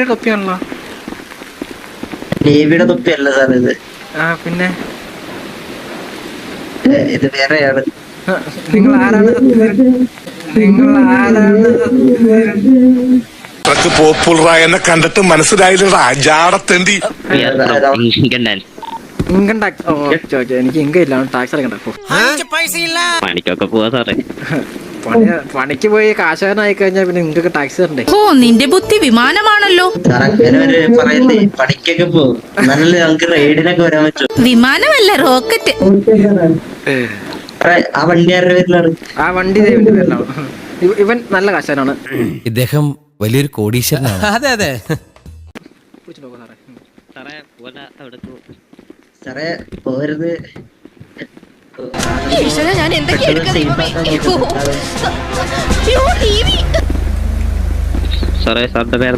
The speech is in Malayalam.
തൊപ്പിയാണല്ലോ. നേവിയുടെ തൊപ്പിയല്ല സാർ ഇത്. പിന്നെ ഇത് വേറെയാണ്. നിങ്ങൾ ആരാണ് പോപ്പുലറായെന്നെ കണ്ടിട്ട് മനസ്സിലായില്ലടാ ജാടത്തേണ്ടി. Income tax. എനിക്ക് ഇൻകം ഇല്ല, ടാക്സ് അടക്കണ്ട. പണിക്കൊക്കെ പോവാ സാറേ. പണിക്ക് പോയി കാശാനായി കഴിഞ്ഞാൽ പിന്നെ നിങ്ങൾക്ക് ടാക്സ് തരണ്ടേ? ഓ, നിന്റെ ബുദ്ധി വിമാനമാണല്ലോ. അങ്ങനെ പറയണ്ടേ, പണിക്കൊക്കെ പോകും. നല്ല നമുക്ക് റൈഡിനൊക്കെ വരാൻ പറ്റും. വിമാനമല്ല, റോക്കറ്റ്. ആ വണ്ടി ആരുടെ പേരിലാണ്? ആ വണ്ടി ദേവിന്റെ പേരിലാണ്. ഇവൻ നല്ല കാശാനാണ്. ഇദ്ദേഹം വലിയൊരു കോടീശ്വരനാണ്. അതെ അതെ. സാറേ പോരുത്. ഞാൻ സാറേ സാറിന്റെ പേര്